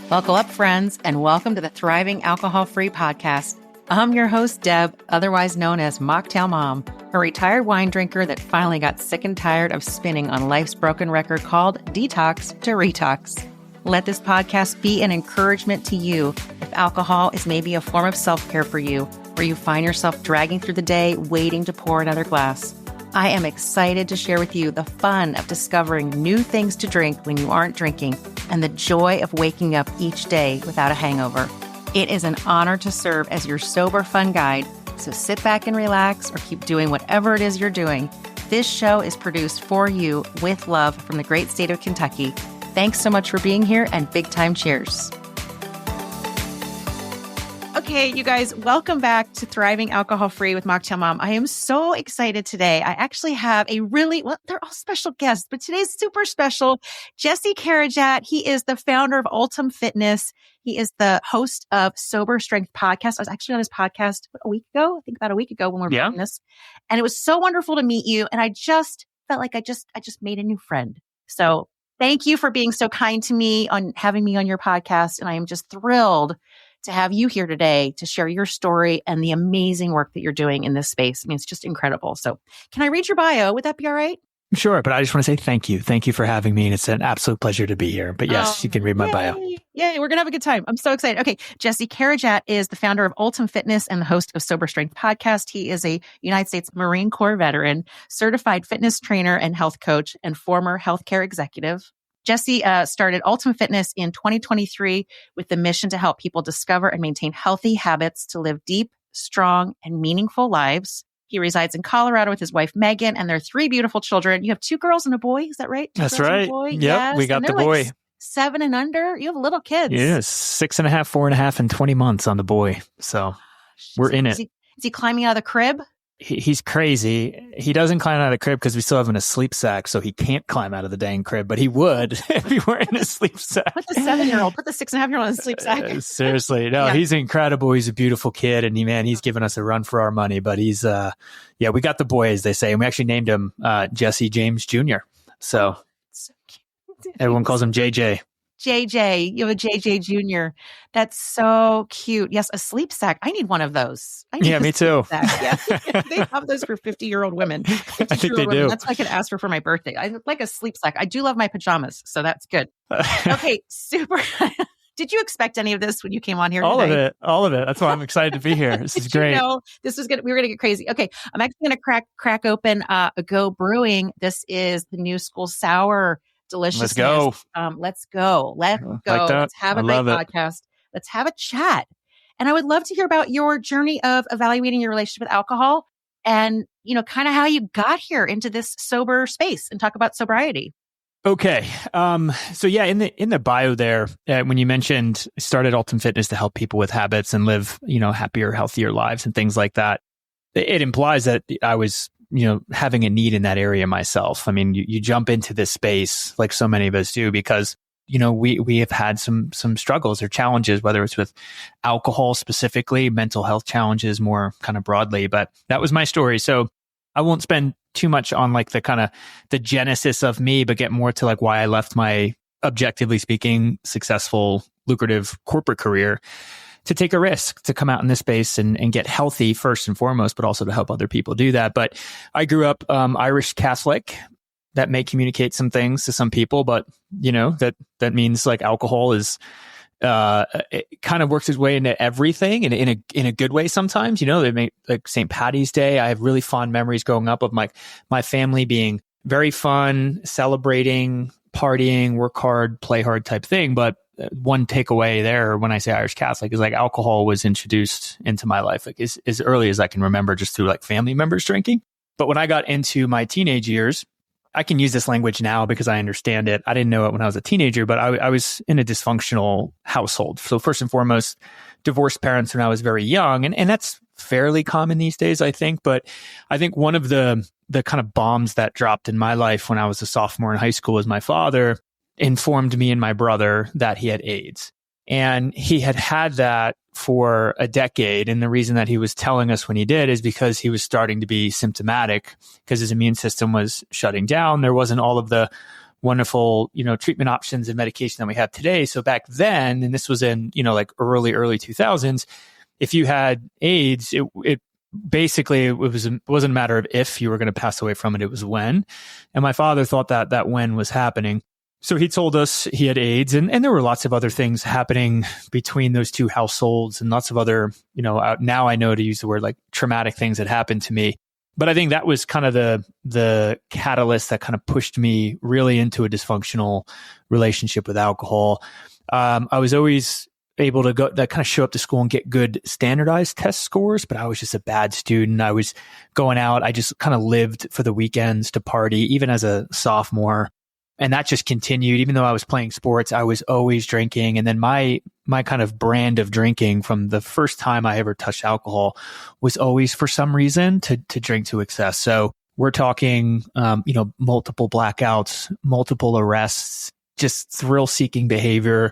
Buckle up, friends, and welcome to the Thriving Alcohol-Free Podcast. I'm your host, Deb, otherwise known as Mocktail Mom, a retired wine drinker that finally got sick and tired of spinning on life's broken record called Detox to Retox. Let this podcast be an encouragement to you if alcohol is maybe a form of self-care for you, where you find yourself dragging through the day waiting to pour another glass. I am excited to share with you the fun of discovering new things to drink when you aren't drinking and the joy of waking up each day without a hangover. It is an honor to serve as your sober fun guide, so sit back and relax or keep doing whatever it is you're doing. This show is produced for you with love from the great state of Kentucky. Thanks so much for being here, and big time cheers. Okay, you guys, welcome back to Thriving Alcohol-Free with Mocktail Mom. I am so excited today. I actually have a they're all special guests, but today's super special. Jesse Carrajat, he is the founder of Altum Fitness. He is the host of Sober Strength Podcast. I was actually on his podcast about a week ago when we were doing this. And it was so wonderful to meet you. And I just felt like I just made a new friend. So thank you for being so kind to me on having me on your podcast. And I am just thrilled to have you here today to share your story and the amazing work that you're doing in this space. I mean, it's just incredible. So can I read your bio? Would that be all right? Sure. But I just want to say thank you. Thank you for having me. And it's an absolute pleasure to be here. But yes, you can read my bio. Yay. We're going to have a good time. I'm so excited. Okay. Jesse Carrajat is the founder of Altum Fitness and the host of Sober Strength Podcast. He is a United States Marine Corps veteran, certified fitness trainer and health coach, and former healthcare executive. Jesse started Altum Fitness in 2023 with the mission to help people discover and maintain healthy habits to live deep, strong, and meaningful lives. He resides in Colorado with his wife, Megan, and their 3 beautiful children. You have 2 girls and a boy. Is that right? That's right. Yep, yes. We got the boy. Like 7 and under. You have little kids. Yeah, 6.5, 4.5, and 20 months on the boy. So we're in it. Is he climbing out of the crib? He's crazy. He doesn't climb out of the crib because we still have him in a sleep sack, so he can't climb out of the dang crib, but he would if he were in a sleep sack. Put the 7-year-old, put the 6.5-year-old in a sleep sack. Seriously. No, He's incredible. He's a beautiful kid, and he's given us a run for our money, but he's, we got the boy, as they say, and we actually named him Jesse James Jr. So everyone calls him JJ. JJ, you have a JJ Jr. That's so cute. Yes, a sleep sack. I need one of those. Me too. Yeah. They have those for 50-year-old women. I think they do. That's what I could ask for my birthday. I like a sleep sack. I do love my pajamas, so that's good. Okay, super. Did you expect any of this when you came on here today? All of it. That's why I'm excited to be here. This is great. This was good. We were going to get crazy. Okay, I'm actually going to crack open a Go Brewing. This is the new school sour. Deliciousness. Let's go. Let's have a great podcast. Let's have a chat. And I would love to hear about your journey of evaluating your relationship with alcohol and, kind of how you got here into this sober space and talk about sobriety. Okay. So in the bio there, when you mentioned started Altum Fitness to help people with habits and live, happier, healthier lives and things like that, it implies that I was having a need in that area myself. I mean, you jump into this space like so many of us do because, we have had some struggles or challenges, whether it's with alcohol specifically, mental health challenges more kind of broadly, but that was my story. So I won't spend too much on like the kind of the genesis of me, but get more to like why I left my, objectively speaking, successful, lucrative corporate career to take a risk to come out in this space and get healthy first and foremost, but also to help other people do that. But I grew up Irish Catholic. That may communicate some things to some people, but that means like alcohol is it kind of works its way into everything in a good way sometimes. They make like St. Paddy's Day. I have really fond memories growing up of my family being very fun, celebrating, partying, work hard, play hard type thing. But one takeaway there when I say Irish Catholic is like alcohol was introduced into my life like as early as I can remember, just through like family members drinking. But when I got into my teenage years, I can use this language now because I understand it. I didn't know it when I was a teenager, but I was in a dysfunctional household. So first and foremost, divorced parents when I was very young. And that's fairly common these days, I think. But I think one of the kind of bombs that dropped in my life when I was a sophomore in high school was my father informed me and my brother that he had AIDS. And he had that for a decade. And the reason that he was telling us when he did is because he was starting to be symptomatic because his immune system was shutting down. There wasn't all of the wonderful, treatment options and medication that we have today. So back then, and this was in, like early 2000s, if you had AIDS, it basically, it wasn't a matter of if you were going to pass away from it, it was when. And my father thought that when was happening. So he told us he had AIDS, and there were lots of other things happening between those two households, and lots of other, now I know to use the word like traumatic things that happened to me. But I think that was kind of the catalyst that kind of pushed me really into a dysfunctional relationship with alcohol. I was always able to kind of show up to school and get good standardized test scores, but I was just a bad student. I was going out. I just kind of lived for the weekends to party, even as a sophomore. And that just continued. Even though I was playing sports, I was always drinking. And then my kind of brand of drinking from the first time I ever touched alcohol was always, for some reason, to drink to excess. So we're talking, multiple blackouts, multiple arrests, just thrill-seeking behavior,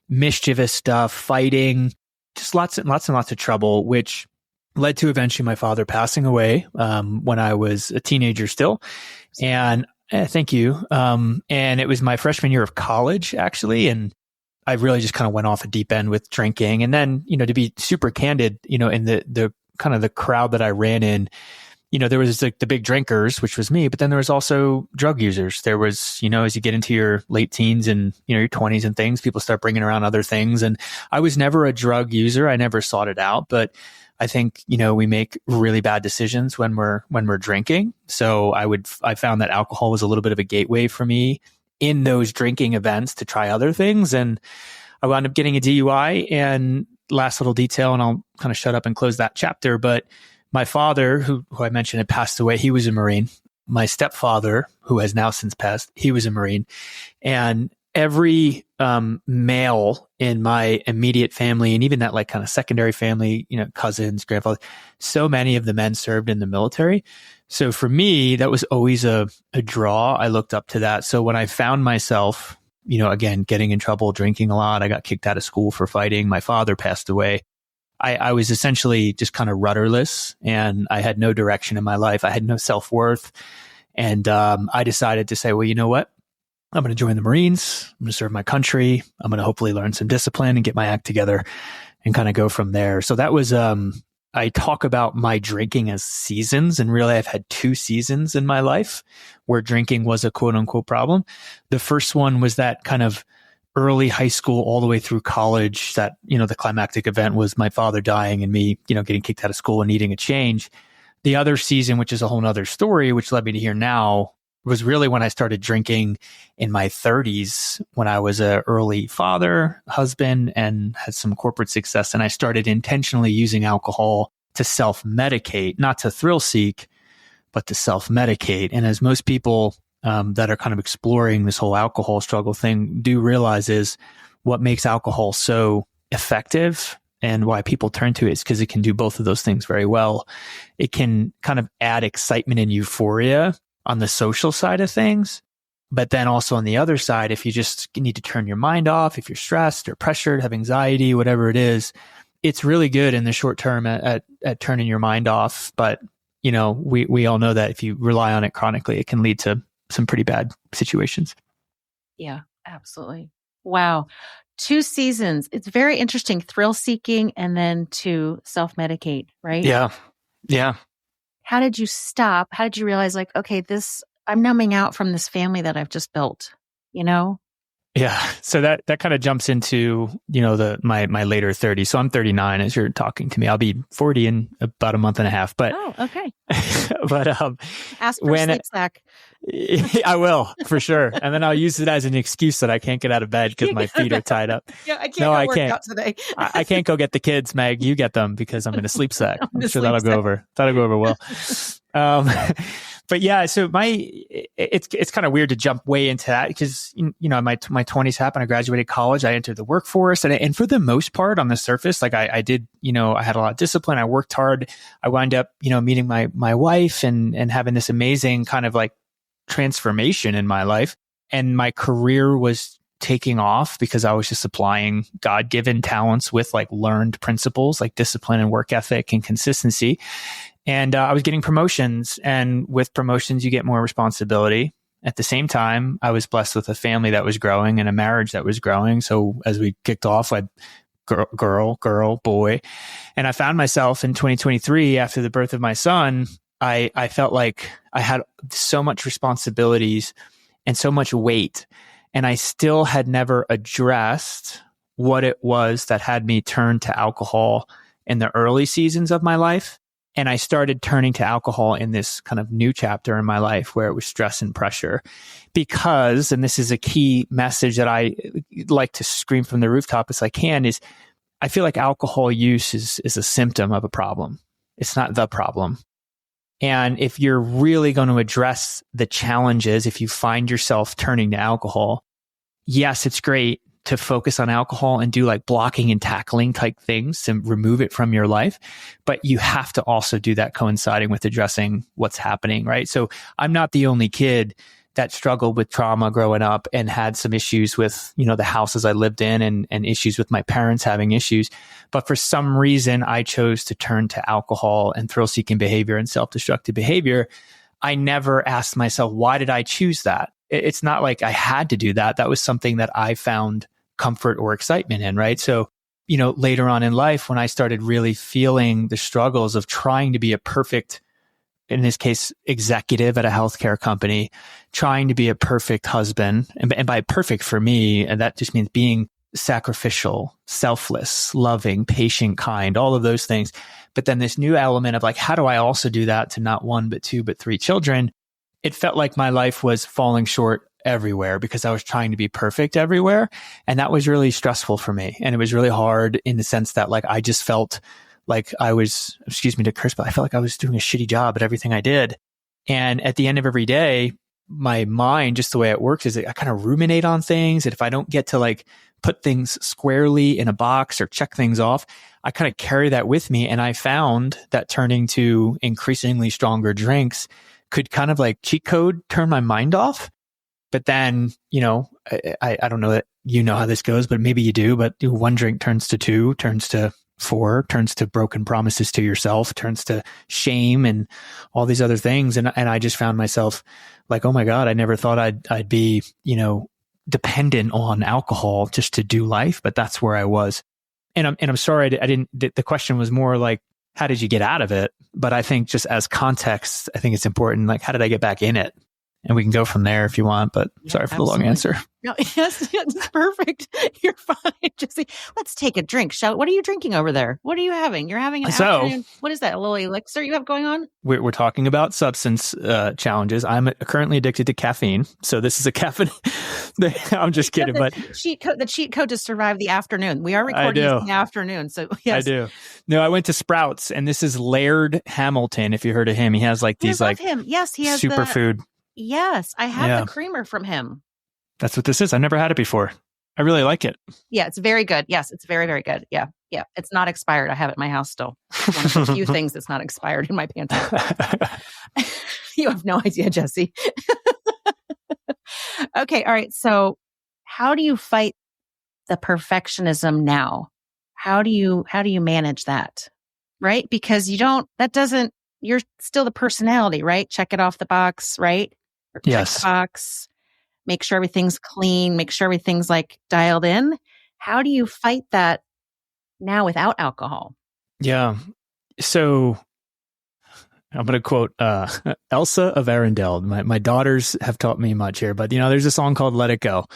mischievous stuff, fighting, just lots and lots of trouble, which led to eventually my father passing away when I was a teenager still. And thank you. And it was my freshman year of college, actually. And I really just kind of went off a deep end with drinking. And then, to be super candid, in the kind of the crowd that I ran in, there was like the big drinkers, which was me, but then there was also drug users. There was, as you get into your late teens and, your 20s and things, people start bringing around other things. And I was never a drug user. I never sought it out, but I think, we make really bad decisions when we're drinking. So I found that alcohol was a little bit of a gateway for me in those drinking events to try other things. And I wound up getting a DUI. And last little detail, and I'll kind of shut up and close that chapter. But my father, who I mentioned had passed away, he was a Marine. My stepfather, who has now since passed, he was a Marine. And every male in my immediate family, and even that like kind of secondary family, cousins, grandfathers, so many of the men served in the military. So for me, that was always a draw. I looked up to that. So when I found myself, again, getting in trouble, drinking a lot, I got kicked out of school for fighting. My father passed away. I was essentially just kind of rudderless, and I had no direction in my life. I had no self-worth. And I decided to say, well, you know what? I'm going to join the Marines. I'm going to serve my country. I'm going to hopefully learn some discipline and get my act together and kind of go from there. So that was, I talk about my drinking as seasons, and really I've had 2 seasons in my life where drinking was a quote unquote problem. The first one was that kind of early high school all the way through college, that, the climactic event was my father dying and me, getting kicked out of school and needing a change. The other season, which is a whole nother story, which led me to here now, was really when I started drinking in my 30s, when I was an early father, husband, and had some corporate success. And I started intentionally using alcohol to self-medicate, not to thrill seek, but to self-medicate. And as most people that are kind of exploring this whole alcohol struggle thing do realize, is what makes alcohol so effective and why people turn to it is because it can do both of those things very well. It can kind of add excitement and euphoria on the social side of things. But then also on the other side, if you just need to turn your mind off, if you're stressed or pressured, have anxiety, whatever it is, it's really good in the short term at turning your mind off. But, we all know that if you rely on it chronically, it can lead to some pretty bad situations. Yeah, absolutely. Wow. 2 seasons. It's very interesting. Thrill seeking and then to self-medicate, right? Yeah. Yeah. How did you stop? How did you realize like, okay, I'm numbing out from this family that I've just built, Yeah. So that kind of jumps into, my later 30s. So I'm 39 as you're talking to me. I'll be 40 in about a month and a half. But okay. But ask for a sleep sack. I will, for sure. And then I'll use it as an excuse that I can't get out of bed because my feet are tied up. Yeah, I can't work out today. I can't go get the kids, Meg. You get them because I'm in a sleep sack. I'm sure that'll go over. That'll go over well. But yeah, so it's kind of weird to jump way into that because, my 20s happened. I graduated college. I entered the workforce. And for the most part on the surface, like I did, I had a lot of discipline. I worked hard. I wound up, meeting my wife and having this amazing kind of like transformation in my life. And my career was taking off because I was just applying God-given talents with like learned principles like discipline and work ethic and consistency. And I was getting promotions, and with promotions, you get more responsibility. at the same time, I was blessed with a family that was growing and a marriage that was growing. So as we kicked off, I girl, boy. And I found myself in 2023, after the birth of my son, I felt like I had so much responsibilities and so much weight. And I still had never addressed what it was that had me turn to alcohol in the early seasons of my life. And I started turning to alcohol in this kind of new chapter in my life where it was stress and pressure. Because, and this is a key message that I like to scream from the rooftop as I can, is I feel like alcohol use is a symptom of a problem. It's not the problem. And if you're really going to address the challenges, if you find yourself turning to alcohol, yes, it's great to focus on alcohol and do like blocking and tackling type things to remove it from your life. But you have to also do that coinciding with addressing what's happening, right? So I'm not the only kid that struggled with trauma growing up and had some issues with, the houses I lived in and issues with my parents having issues. But for some reason, I chose to turn to alcohol and thrill-seeking behavior and self-destructive behavior. I never asked myself, why did I choose that? It's not like I had to do that. That was something that I found comfort or excitement in, right? So, later on in life, when I started really feeling the struggles of trying to be a perfect, in this case, executive at a healthcare company, trying to be a perfect husband, and by perfect for me, and that just means being sacrificial, selfless, loving, patient, kind, all of those things. But then this new element of like, how do I also do that to not one, but two, but three children? It felt like my life was falling short everywhere because I was trying to be perfect everywhere. And that was really stressful for me. And it was really hard in the sense that like, I just felt like I was, excuse me to curse, but I felt like I was doing a shitty job at everything I did. And at the end of every day, my mind, just the way it works is I kind of ruminate on things. And if I don't get to like put things squarely in a box or check things off, I kind of carry that with me. And I found that turning to increasingly stronger drinks could kind of like cheat code turn my mind off. But then, I don't know that how this goes, but maybe you do. But one drink turns to two, turns to four, turns to broken promises to yourself, turns to shame and all these other things. And I just found myself like, oh my God, I never thought I'd be, dependent on alcohol just to do life. But that's where I was. And I'm sorry, I didn't, the question was more like, how did you get out of it? But I think just as context, I think it's important. Like, how did I get back in it? And we can go from there if you want, but sorry for the long answer. No, yes, it's perfect. You're fine, Jesse. Let's take a drink. What are you drinking over there? What are you having? You're having an afternoon. What is that? A little elixir you have going on? We're talking about substance challenges. I'm currently addicted to caffeine. So this is a caffeine. I'm just kidding. But the cheat code to survive the afternoon. We are recording this in the afternoon. So yes. I do. No, I went to Sprouts and this is Laird Hamilton. If you heard of him, he has like these like him. Yes, he has superfood. Yes, I have the creamer from him. That's what this is. I've never had it before. I really like it. Yeah, it's very good. Yes, it's very, very good. Yeah. It's not expired. I have it in my house still. One of the few things that's not expired in my pantry. You have no idea, Jesse. Okay, all right. So how do you fight the perfectionism now? How do you manage that? Right? Because you're still the personality, right? Check it off the box, right? Or check the box, make sure everything's clean, make sure everything's like dialed in. How do you fight that now without alcohol? Yeah. So I'm going to quote Elsa of Arendelle. My daughters have taught me much here, but there's a song called Let It Go.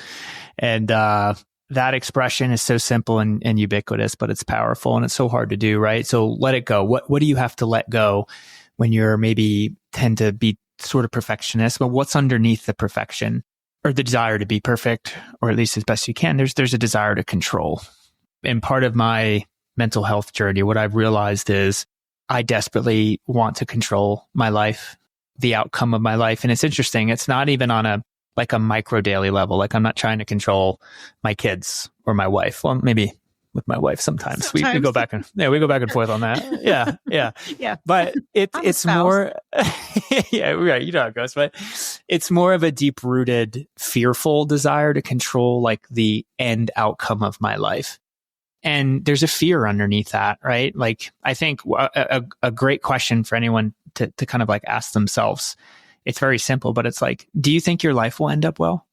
And that expression is so simple and ubiquitous, but it's powerful and it's so hard to do, right? So let it go. What do you have to let go when you're maybe tend to be sort of perfectionist? But what's underneath the perfection or the desire to be perfect, or at least as best you can? There's a desire to control. And part of my mental health journey, what I've realized is I desperately want to control my life, the outcome of my life. And it's interesting. It's not even on a micro daily level. Like I'm not trying to control my kids or my wife. Well, maybe with my wife sometimes. We go back and forth on that. Yeah. Yeah. But it's more, yeah, right. You know how it goes, but it's more of a deep rooted, fearful desire to control like the end outcome of my life. And there's a fear underneath that, right? Like I think a great question for anyone to kind of like ask themselves it's very simple, but it's like, do you think your life will end up well?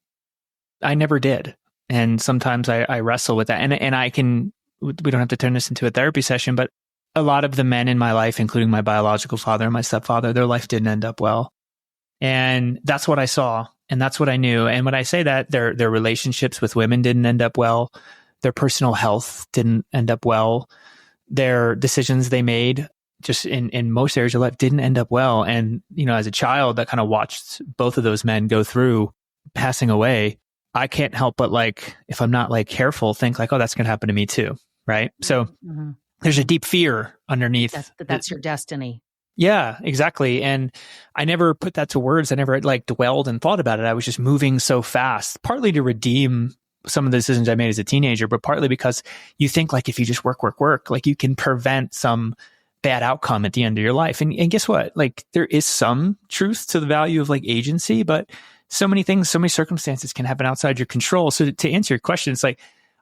I never did. And sometimes I wrestle with that. And we don't have to turn this into a therapy session, but a lot of the men in my life, including my biological father and my stepfather, their life didn't end up well. And that's what I saw. And that's what I knew. And when I say that, their relationships with women didn't end up well. Their personal health didn't end up well. Their decisions they made just in most areas of life didn't end up well. And, as a child that kind of watched both of those men go through passing away, I can't help but if I'm not careful, think oh, that's going to happen to me too. Right. So there's a deep fear underneath. That's your destiny. Yeah, exactly. And I never put that to words. I never dwelled and thought about it. I was just moving so fast, partly to redeem some of the decisions I made as a teenager, but partly because you think if you just work, you can prevent some bad outcome at the end of your life. And guess what? There is some truth to the value of agency, but so many things, so many circumstances can happen outside your control. So to answer your question, it's I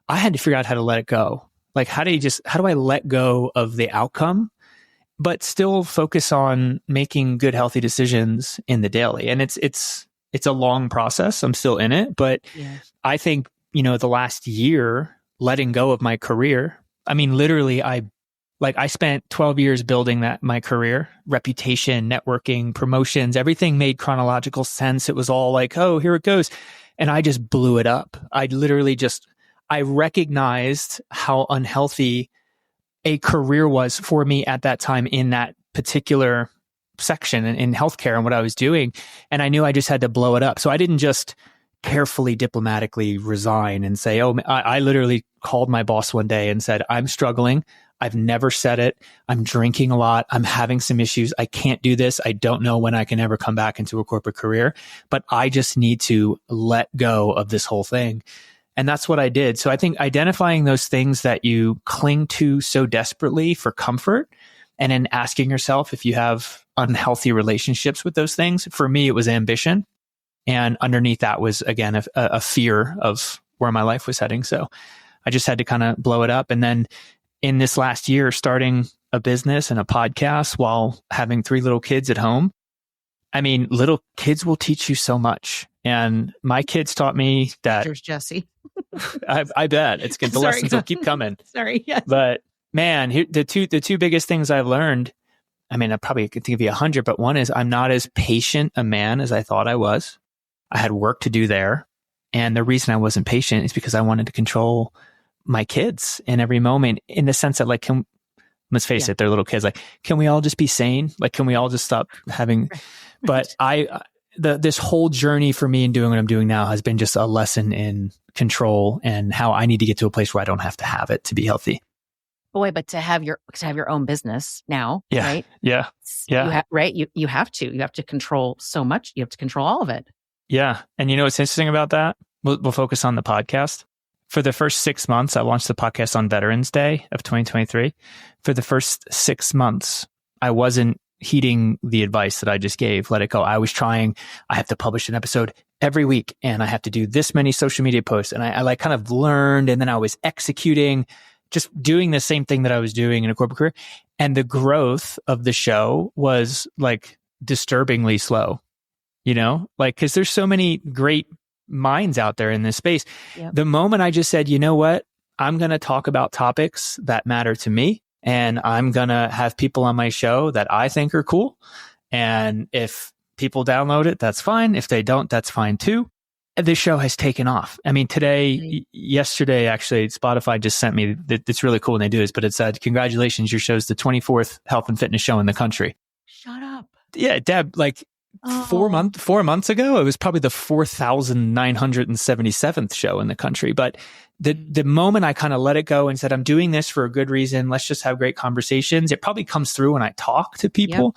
had to figure out how to let it go. How do I let go of the outcome, but still focus on making good, healthy decisions in the daily? And it's a long process. I'm still in it, but I think, the last year, letting go of my career, I mean, literally, I spent 12 years building my career, reputation, networking, promotions, everything made chronological sense. It was all oh, here it goes. And I just blew it up. I recognized how unhealthy a career was for me at that time in that particular section in healthcare and what I was doing. And I knew I just had to blow it up. So I didn't just carefully, diplomatically resign and say, oh, I literally called my boss one day and said, I'm struggling. I've never said it. I'm drinking a lot. I'm having some issues. I can't do this. I don't know when I can ever come back into a corporate career, but I just need to let go of this whole thing. And that's what I did. So I think identifying those things that you cling to so desperately for comfort, and then asking yourself if you have unhealthy relationships with those things. For me, it was ambition. And underneath that was, again, a fear of where my life was heading. So I just had to kind of blow it up. And then in this last year, starting a business and a podcast while having 3 little kids at home. I mean, little kids will teach you so much. And my kids taught me that. There's Jesse. I bet it's good. The lessons will keep coming. Sorry. Yes. But man, the two biggest things I've learned, I mean, I probably could think of 100, but one is I'm not as patient a man as I thought I was. I had work to do there. And the reason I wasn't patient is because I wanted to control my kids in every moment, in the sense that let's face it, they're little kids. Can we all just be sane? Can we all just stop having, but this whole journey for me in doing what I'm doing now has been just a lesson in control and how I need to get to a place where I don't have to have it to be healthy. Boy, but to have your own business now, right? Yeah. You have to control so much. You have to control all of it. Yeah. And what's interesting about that? We'll focus on the podcast. For the first 6 months, I launched the podcast on Veterans Day of 2023. For the first 6 months, I wasn't heeding the advice that I just gave. Let it go. I was trying, I have to publish an episode every week and I have to do this many social media posts. And I kind of learned, and then I was executing, just doing the same thing that I was doing in a corporate career. And the growth of the show was disturbingly slow, because there's so many great minds out there in this space. Yep. The moment I just said, you know what, I'm going to talk about topics that matter to me, and I'm going to have people on my show that I think are cool. And if people download it, that's fine. If they don't, that's fine too. This show has taken off. I mean, yesterday, actually, Spotify just sent me, it's really cool when they do this, but it said, congratulations, your show's the 24th health and fitness show in the country. Shut up. Yeah, Deb, 4 months ago, it was probably the 4,977th show in the country. But the moment I kind of let it go and said, I'm doing this for a good reason, let's just have great conversations. It probably comes through when I talk to people,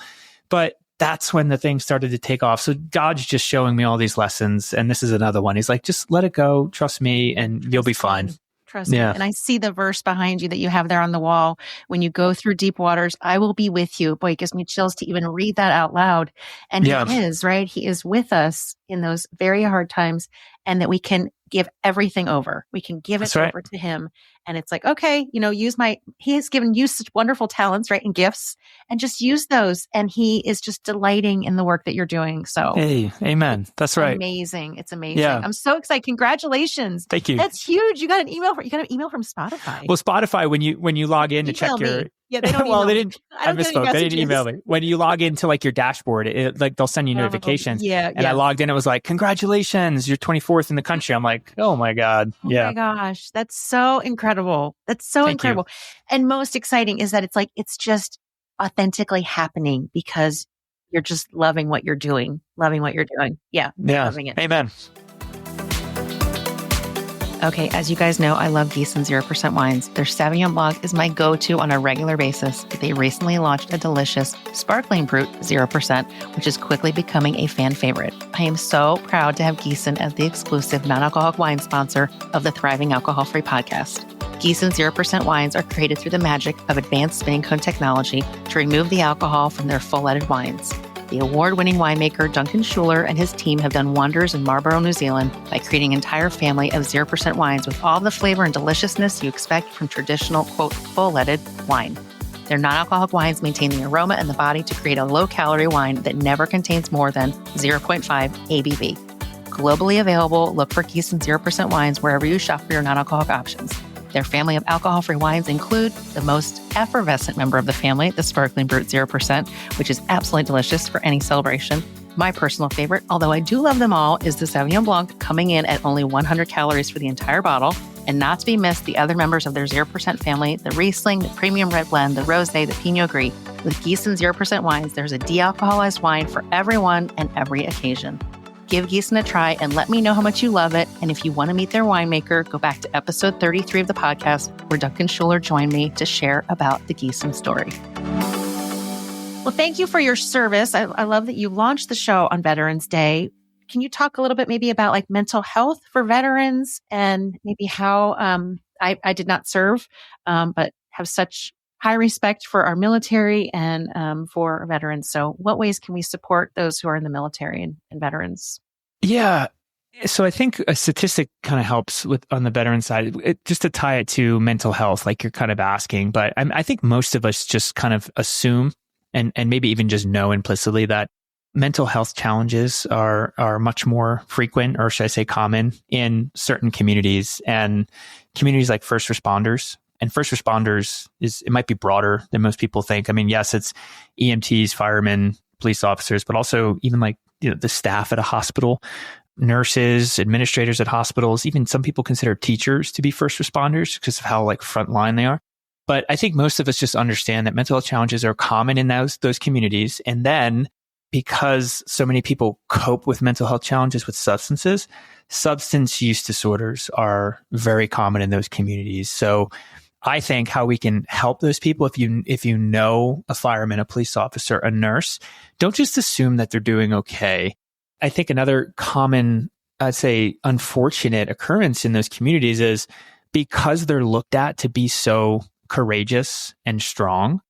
but that's when the thing started to take off. So God's just showing me all these lessons. And this is another one. He's like, just let it go. Trust me and you'll be fine. Trust me. And I see the verse behind you that you have there on the wall. When you go through deep waters, I will be with you. Boy, it gives me chills to even read that out loud. And he is, right? He is with us in those very hard times, and that we can give everything over. We can give it over to him. And it's like, okay, he has given you such wonderful talents, right? And gifts, and just use those. And he is just delighting in the work that you're doing. So hey, amen. That's right. Amazing. It's amazing. Yeah. I'm so excited. Congratulations. Thank you. That's huge. You got an email from Spotify. Well, Spotify, when you log in to check your, yeah, they don't well, email they didn't, I misspoke. They didn't email me. When you log into like your dashboard, they'll send you notifications. I logged in, it was like, congratulations, you're 24th in the country. I'm like, oh my God. Oh my gosh. That's so incredible. That's so incredible. And most exciting is that it's just authentically happening because you're just loving what you're doing. Yeah. Loving it. Amen. Okay, as you guys know, I love Gießen 0% wines. Their Sauvignon Blanc is my go-to on a regular basis. They recently launched a delicious Sparkling Brut 0%, which is quickly becoming a fan favorite. I am so proud to have Gießen as the exclusive non-alcoholic wine sponsor of the Thriving Alcohol-Free podcast. Gießen 0% wines are created through the magic of advanced spinning cone technology to remove the alcohol from their full-leaded wines. The award-winning winemaker Duncan Schuler and his team have done wonders in Marlborough, New Zealand by creating an entire family of 0% wines with all the flavor and deliciousness you expect from traditional, quote, full-leaded wine. Their non-alcoholic wines maintain the aroma in the body to create a low-calorie wine that never contains more than 0.5 ABV. Globally available, look for Gießen 0% wines wherever you shop for your non-alcoholic options. Their family of alcohol-free wines include the most effervescent member of the family, the Sparkling Brut 0%, which is absolutely delicious for any celebration. My personal favorite, although I do love them all, is the Sauvignon Blanc, coming in at only 100 calories for the entire bottle. And not to be missed, the other members of their 0% family, the Riesling, the Premium Red Blend, the Rosé, the Pinot Gris. With Gießen 0% wines, there's a de-alcoholized wine for everyone and every occasion. Give Gießen a try and let me know how much you love it. And if you want to meet their winemaker, go back to episode 33 of the podcast where Duncan Schuler joined me to share about the Gießen story. Well, thank you for your service. I love that you launched the show on Veterans Day. Can you talk a little bit maybe about like mental health for veterans and maybe how I did not serve, but have such high respect for our military and for veterans. So what ways can we support those who are in the military and veterans? Yeah. So I think a statistic kind of helps on the veteran side, just to tie it to mental health, like you're kind of asking. But I think most of us just kind of assume and maybe even just know implicitly that mental health challenges are much more frequent, or should I say common, in certain communities, and communities like first responders. And first responders it might be broader than most people think. I mean, yes, it's EMTs, firemen, police officers, but also even like, the staff at a hospital, nurses, administrators at hospitals, even some people consider teachers to be first responders because of how like frontline they are. But I think most of us just understand that mental health challenges are common in those communities. And then because so many people cope with mental health challenges with substances, substance use disorders are very common in those communities. So I think how we can help those people, if you know a fireman, a police officer, a nurse, don't just assume that they're doing okay. I think another common, I'd say, unfortunate occurrence in those communities is because they're looked at to be so courageous and strong,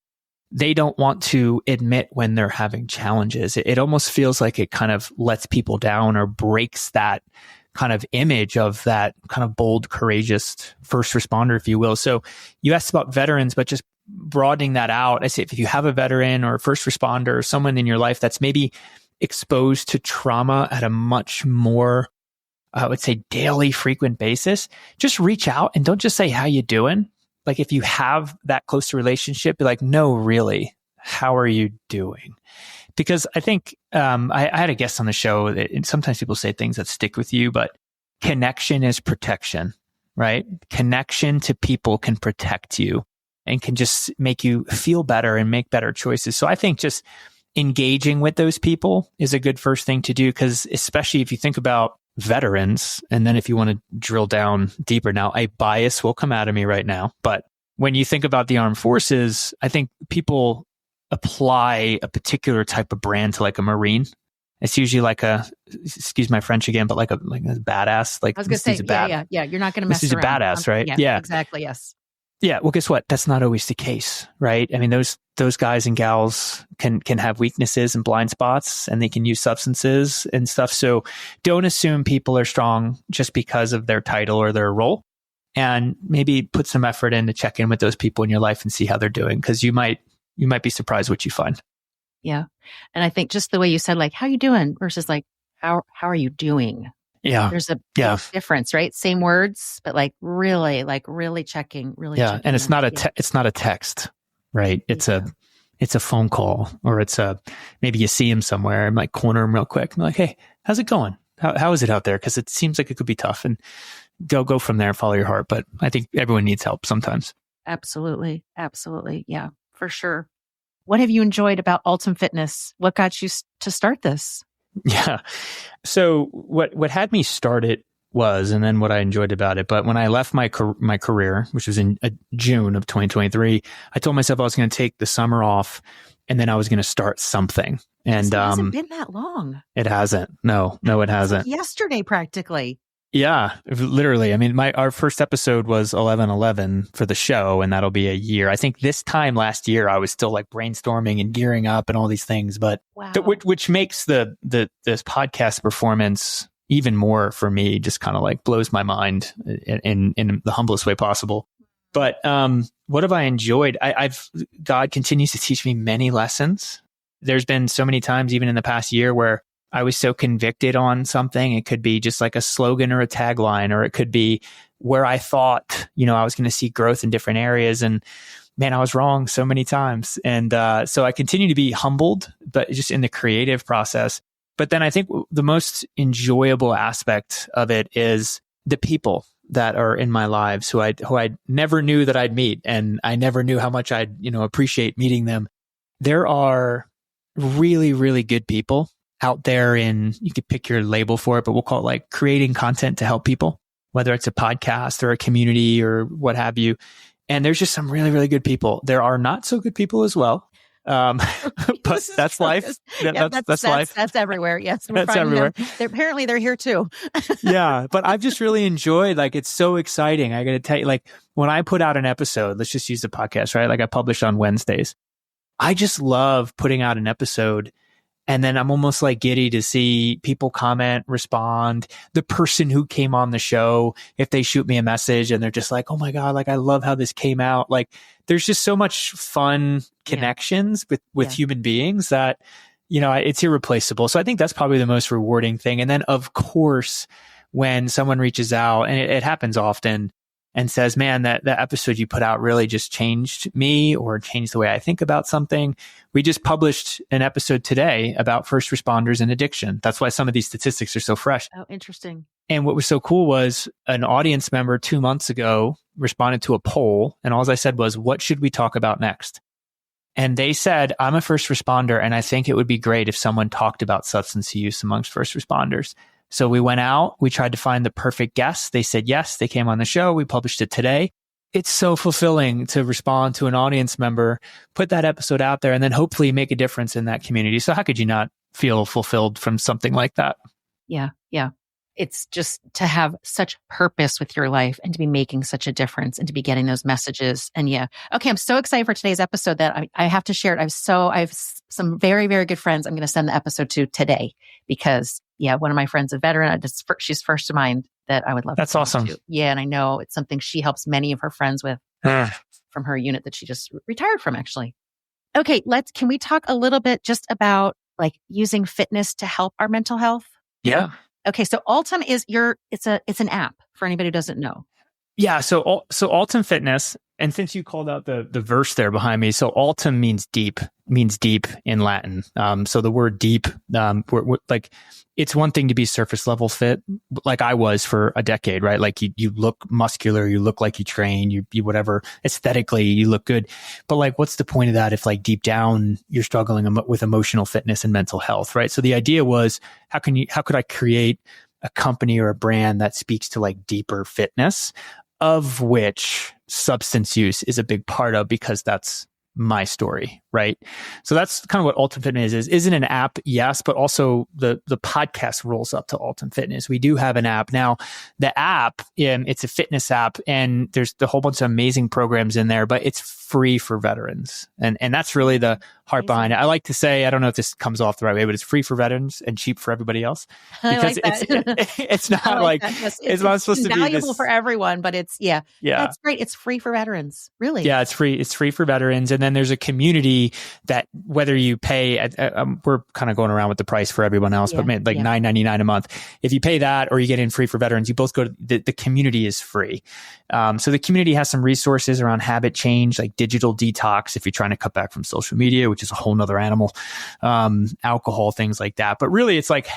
they don't want to admit when they're having challenges. It almost feels like it kind of lets people down or breaks that kind of image of that kind of bold, courageous first responder, if you will. So you asked about veterans, but just broadening that out, I say if you have a veteran or a first responder or someone in your life that's maybe exposed to trauma at a much more, I would say, daily, frequent basis, just reach out and don't just say, how you doing? Like if you have that close a relationship, be like, no, really, how are you doing? Because I think I had a guest on the show that sometimes people say things that stick with you, but connection is protection, right? Connection to people can protect you and can just make you feel better and make better choices. So I think just engaging with those people is a good first thing to do, because especially if you think about veterans, and then if you want to drill down deeper now, a bias will come out of me right now. But when you think about the armed forces, I think people apply a particular type of brand to like a Marine. It's usually like excuse my French again, but like a badass. Like I was going to say, yeah. You're not going to mess around. This is a badass, right? Yeah, exactly. Yes. Yeah. Well, guess what? That's not always the case, right? I mean, those guys and gals can have weaknesses and blind spots, and they can use substances and stuff. So don't assume people are strong just because of their title or their role, and maybe put some effort in to check in with those people in your life and see how they're doing. Cause you might be surprised what you find. Yeah. And I think just the way you said, like, how you doing versus like, how are you doing? Yeah. There's a big difference, right? Same words, but really checking, checking. And it's not it's not a text, right? It's a phone call, or maybe you see him somewhere and like corner him real quick. I'm like, hey, how's it going? How is it out there? Cause it seems like it could be tough, and go from there, follow your heart. But I think everyone needs help sometimes. Absolutely. Absolutely. Yeah, for sure. What have you enjoyed about Altum Fitness? What got you to start this? Yeah. So what had me start it was, and then what I enjoyed about it. But when I left my career, which was in June of 2023, I told myself I was going to take the summer off, and then I was going to start something. And it hasn't been that long. It hasn't. No, it hasn't. Like yesterday, practically. Yeah, literally. I mean, our first episode was 11/11 for the show, and that'll be a year. I think this time last year, I was still like brainstorming and gearing up and all these things, but wow. which makes this podcast performance even more, for me, just kind of like blows my mind in the humblest way possible. But what have I enjoyed? God continues to teach me many lessons. There's been so many times, even in the past year, where I was so convicted on something. It could be just like a slogan or a tagline, or it could be where I thought, I was going to see growth in different areas. And man, I was wrong so many times. And so I continue to be humbled, but just in the creative process. But then I think the most enjoyable aspect of it is the people that are in my lives who I never knew that I'd meet. And I never knew how much I'd, appreciate meeting them. There are really, really good people out there you could pick your label for it, but we'll call it like creating content to help people, whether it's a podcast or a community or what have you. And there's just some really, really good people. There are not so good people as well. But that's life. That's life. That's everywhere. Yes. That's everywhere. Apparently they're here too. Yeah. But I've just really enjoyed, like, it's so exciting. I got to tell you, like, when I put out an episode, let's just use the podcast, right? Like I publish on Wednesdays. I just love putting out an episode, and then I'm almost like giddy to see people comment, respond. The person who came on the show, if they shoot me a message and they're just like, oh my God, like I love how this came out. Like there's just so much fun connections with human beings that, it's irreplaceable. So I think that's probably the most rewarding thing. And then of course, when someone reaches out, and it happens often, and says, man, that episode you put out really just changed me or changed the way I think about something. We just published an episode today about first responders and addiction. That's why some of these statistics are so fresh. Oh, interesting. And what was so cool was an audience member 2 months ago responded to a poll, and all I said was, what should we talk about next? And they said, I'm a first responder, and I think it would be great if someone talked about substance use amongst first responders. So we went out, we tried to find the perfect guest. They said yes, they came on the show. We published it today. It's so fulfilling to respond to an audience member, put that episode out there, and then hopefully make a difference in that community. So how could you not feel fulfilled from something like that? Yeah. Yeah. It's just to have such purpose with your life and to be making such a difference and to be getting those messages. And okay, I'm so excited for today's episode that I have to share it. I have some very, very good friends I'm going to send the episode to today because one of my friends, a veteran, she's first to mind that I would love. That's awesome. To. Yeah. And I know it's something she helps many of her friends with from her unit that she just retired from, actually. Okay. Can we talk a little bit just about like using fitness to help our mental health? Yeah. Okay, so Altum is it's an app for anybody who doesn't know. Yeah, so Altum Fitness, and since you called out the verse there behind me, so Altum means deep in Latin. So the word deep, we're like, it's one thing to be surface level fit, like I was for a decade, right? Like you look muscular, you look like you train, you whatever, aesthetically you look good. But like, what's the point of that if like deep down you're struggling with emotional fitness and mental health, right? So the idea was, how could I create a company or a brand that speaks to like deeper fitness, of which substance use is a big part of, because that's my story, right? So that's kind of what Altum Fitness is. Is it an app? Yes, but also the podcast rolls up to Altum Fitness. We do have an app. Now, the app, it's a fitness app, and there's a whole bunch of amazing programs in there, but it's free for veterans. And that's really the heart behind it. I like to say, I don't know if this comes off the right way, but it's free for veterans and cheap for everybody else. Because it's not like, yes. It's not supposed to be valuable for everyone, but it's, that's great. It's free for veterans, really. Yeah, it's free. It's free for veterans. And then there's a community that whether you pay, we're kind of going around with the price for everyone else, but like $9.99 a month. If you pay that or you get in free for veterans, you both go to the community is free. So the community has some resources around habit change, like digital detox, if you're trying to cut back from social media, which is a whole nother animal, alcohol, things like that. But really it's like,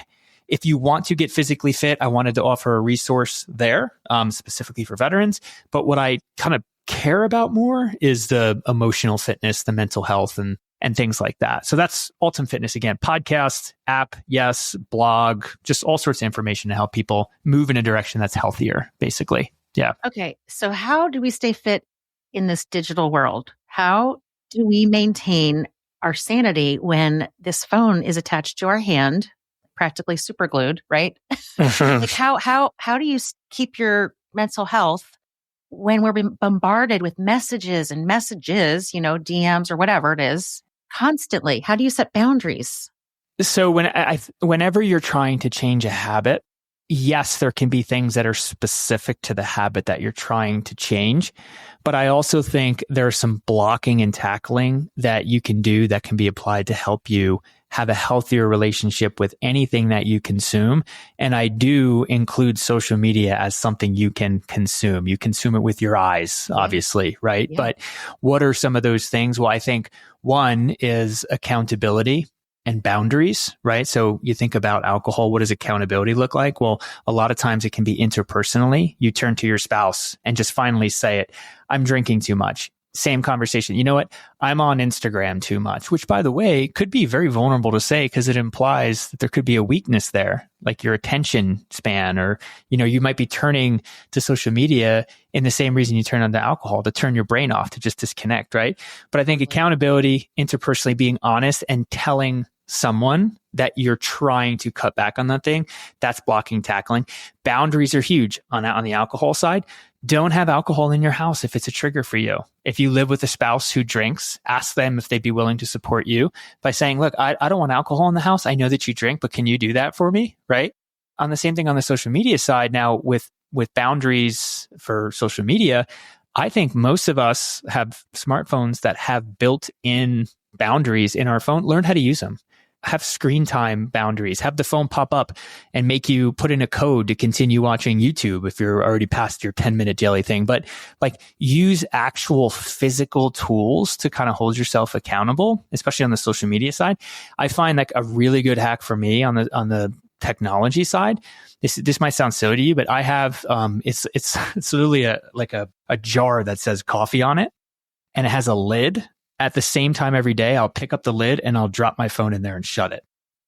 if you want to get physically fit, I wanted to offer a resource there, specifically for veterans. But what I kind of care about more is the emotional fitness, the mental health, and things like that. So that's Altum Fitness. Again, podcast, app, yes, blog, just all sorts of information to help people move in a direction that's healthier, basically. Yeah. Okay. So how do we stay fit in this digital world? How do we maintain our sanity when this phone is attached to our hand, practically super glued, right? Like how do you keep your mental health when we're being bombarded with messages, DMs or whatever it is, constantly? How do you set boundaries? So whenever you're trying to change a habit, yes, there can be things that are specific to the habit that you're trying to change. But I also think there are some blocking and tackling that you can do that can be applied to help you have a healthier relationship with anything that you consume. And I do include social media as something you can consume. You consume it with your eyes, obviously, right? Yeah. But what are some of those things? Well, I think one is accountability and boundaries, right? So you think about alcohol. What does accountability look like? Well, a lot of times it can be interpersonally. You turn to your spouse and just finally say it. I'm drinking too much. Same conversation. You know what? I'm on Instagram too much, which by the way, could be very vulnerable to say because it implies that there could be a weakness there, like your attention span, or, you might be turning to social media in the same reason you turn on to alcohol, to turn your brain off, to just disconnect, right? But I think accountability, interpersonally being honest and telling someone that you're trying to cut back on that thing, that's blocking, tackling. Boundaries are huge on the alcohol side. Don't have alcohol in your house if it's a trigger for you. If you live with a spouse who drinks, ask them if they'd be willing to support you by saying, look, I don't want alcohol in the house. I know that you drink, but can you do that for me? Right? On the same thing on the social media side now with boundaries for social media, I think most of us have smartphones that have built-in boundaries in our phone. Learn how to use them. Have screen time boundaries, have the phone pop up and make you put in a code to continue watching YouTube if you're already past your 10-minute daily thing. But like use actual physical tools to kind of hold yourself accountable, especially on the social media side. I find like a really good hack for me on the technology side. This might sound silly to you, but I have, it's literally a jar that says coffee on it and it has a lid. At the same time every day, I'll pick up the lid and I'll drop my phone in there and shut it.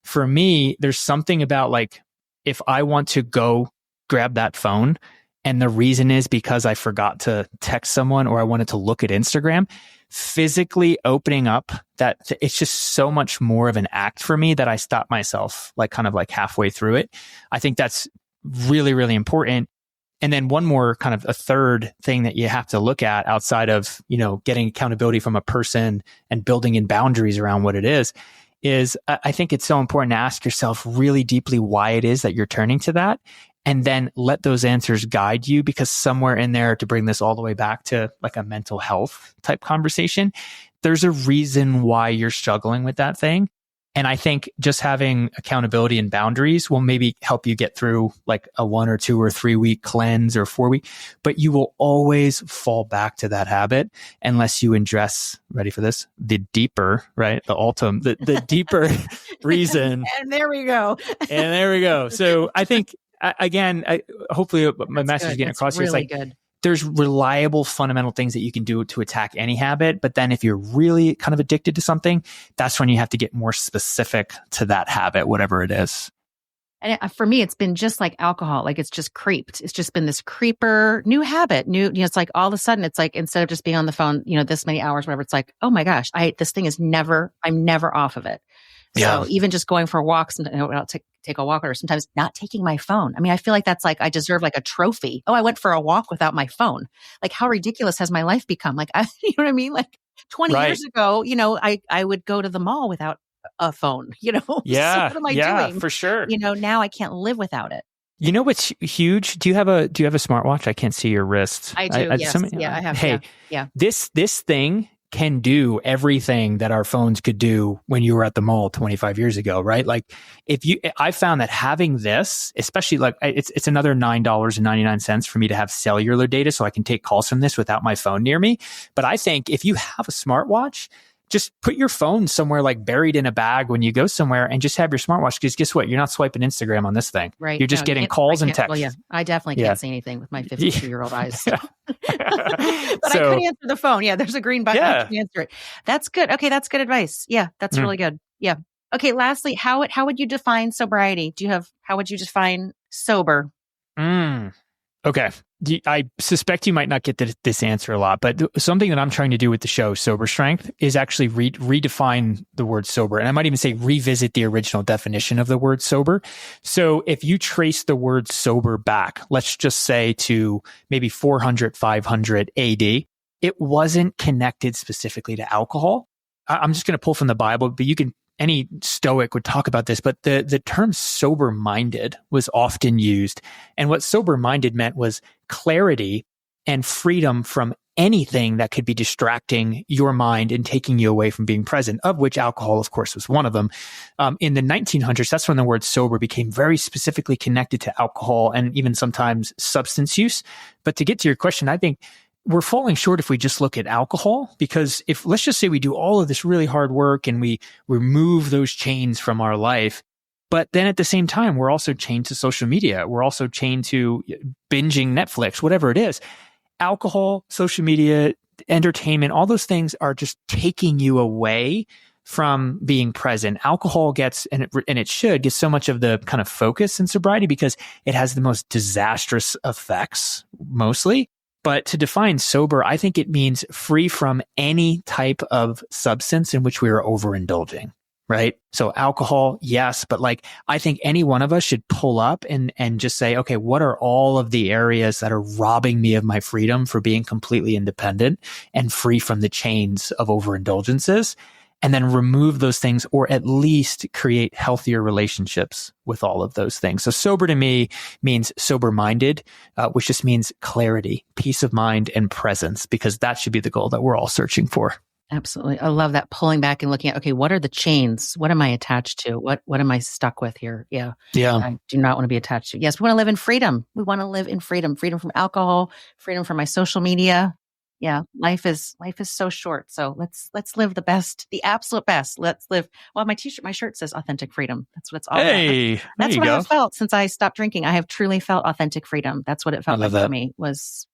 For me, there's something about like, if I want to go grab that phone and the reason is because I forgot to text someone or I wanted to look at Instagram, physically opening up that, it's just so much more of an act for me that I stop myself like kind of like halfway through it. I think that's really, really important. And then one more kind of a third thing that you have to look at outside of, getting accountability from a person and building in boundaries around what it is I think it's so important to ask yourself really deeply why it is that you're turning to that. And then let those answers guide you, because somewhere in there, to bring this all the way back to like a mental health type conversation, there's a reason why you're struggling with that thing. And I think just having accountability and boundaries will maybe help you get through like a 1 or 2 or 3 week cleanse or 4 week, but you will always fall back to that habit unless you address, ready for this, the deeper, right? The Altum, the deeper reason. And there we go. So I think, again, hopefully my message is getting across here. It's like, good. There's reliable fundamental things that you can do to attack any habit. But then if you're really kind of addicted to something, that's when you have to get more specific to that habit, whatever it is. And for me, it's been just like alcohol. Like it's just creeped. It's just been this creeper, new habit, it's like all of a sudden it's like, instead of just being on the phone, this many hours, whatever, it's like, oh my gosh, this thing is I'm never off of it. So even just going for walks and I'll take a walk, or sometimes not taking my phone. I mean, I feel like that's like, I deserve like a trophy. Oh, I went for a walk without my phone. Like how ridiculous has my life become? Like, you know what I mean? Like 20 years ago, I would go to the mall without a phone, Yeah. So what am I doing? For sure. Now I can't live without it. You know what's huge? Do you have a smartwatch? I can't see your wrist. I do. Yes. I have. Hey, yeah. This thing can do everything that our phones could do when you were at the mall 25 years ago, right? Like I found that having this, especially like it's another $9.99 for me to have cellular data so I can take calls from this without my phone near me. But I think if you have a smartwatch, just put your phone somewhere like buried in a bag when you go somewhere and just have your smartwatch, because guess what? You're not swiping Instagram on this thing. Right. You're just getting calls and texts. Well, yeah, I definitely can't see anything with my 52-year-old eyes. But I could answer the phone. Yeah, there's a green button. I can answer it. That's good. Okay, that's good advice. Yeah, that's really good. Yeah. Okay, lastly, how would you define sobriety? How would you define sober? Okay. I suspect you might not get this answer a lot, but something that I'm trying to do with the show, Sober Strength, is actually redefine the word sober. And I might even say revisit the original definition of the word sober. So if you trace the word sober back, let's just say to maybe 400, 500 AD, it wasn't connected specifically to alcohol. I'm just going to pull from the Bible, but any Stoic would talk about this, but the term sober-minded was often used. And what sober-minded meant was clarity and freedom from anything that could be distracting your mind and taking you away from being present, of which alcohol, of course, was one of them. In the 1900s, that's when the word sober became very specifically connected to alcohol and even sometimes substance use. But to get to your question, I think we're falling short if we just look at alcohol, because if let's just say we do all of this really hard work and we remove those chains from our life, but then at the same time, we're also chained to social media. We're also chained to binging Netflix, whatever it is. Alcohol, social media, entertainment, all those things are just taking you away from being present. Alcohol gets, and it should get so much of the kind of focus in sobriety because it has the most disastrous effects mostly. But to define sober, I think it means free from any type of substance in which we are overindulging, right? So alcohol, yes, but like I think any one of us should pull up and just say, okay, what are all of the areas that are robbing me of my freedom for being completely independent and free from the chains of overindulgences? And then remove those things, or at least create healthier relationships with all of those things. So sober to me means sober-minded, which just means clarity, peace of mind, and presence, because that should be the goal that we're all searching for. Absolutely. I love that, pulling back and looking at, okay, what are the chains? What am I attached to? What am I stuck with here? Yeah. I do not want to be attached to. Yes, we want to live in freedom. We want to live in freedom from alcohol, freedom from my social media. Yeah, life is so short. So let's live the absolute best. Let's live. Well, my shirt says authentic freedom. That's what it's all about. That's what I have felt since I stopped drinking. I have truly felt authentic freedom. That's what it felt like for me was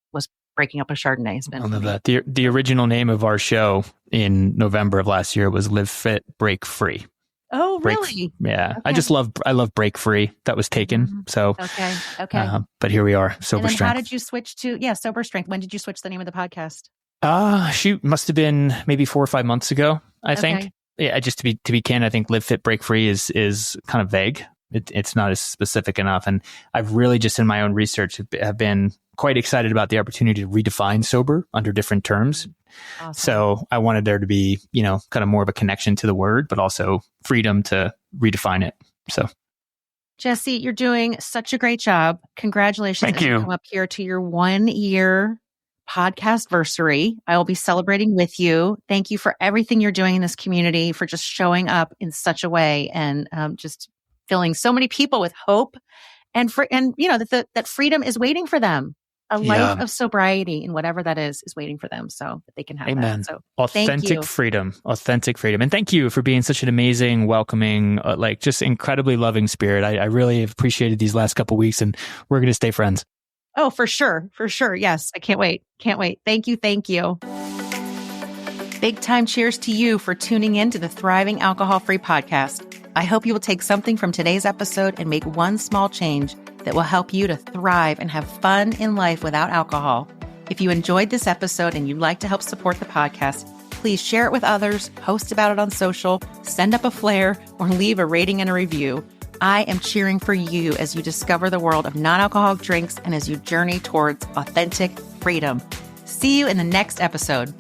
breaking up a Chardonnay. It's been, I love that. The original name of our show in November of last year was Live Fit, Break Free. Oh, really? Yeah. Okay. I love Break Free. That was taken. So, okay. But here we are, Sober Strength. How did you switch to, Sober Strength? When did you switch the name of the podcast? Shoot, must have been maybe 4 or 5 months ago, I think. Yeah. Just to be candid, I think Live Fit, Break Free is kind of vague. It's not as specific enough. And I've really just in my own research have been quite excited about the opportunity to redefine sober under different terms. Awesome. So I wanted there to be, kind of more of a connection to the word, but also freedom to redefine it. So, Jesse, you're doing such a great job. Congratulations. Thank you. Come up here to your 1 year podcast-versary. I will be celebrating with you. Thank you for everything you're doing in this community, for just showing up in such a way and just filling so many people with hope and that freedom is waiting for them. A life of sobriety and whatever that is waiting for them, so that they can have Amen. That. So authentic freedom. And thank you for being such an amazing, welcoming, just incredibly loving spirit. I really have appreciated these last couple of weeks, and we're going to stay friends. Oh, for sure. Yes. I can't wait. Thank you. Big time cheers to you for tuning in to the Thriving Alcohol-Free podcast. I hope you will take something from today's episode and make one small change that will help you to thrive and have fun in life without alcohol. If you enjoyed this episode and you'd like to help support the podcast, please share it with others, post about it on social, send up a flare, or leave a rating and a review. I am cheering for you as you discover the world of non-alcoholic drinks and as you journey towards authentic freedom. See you in the next episode.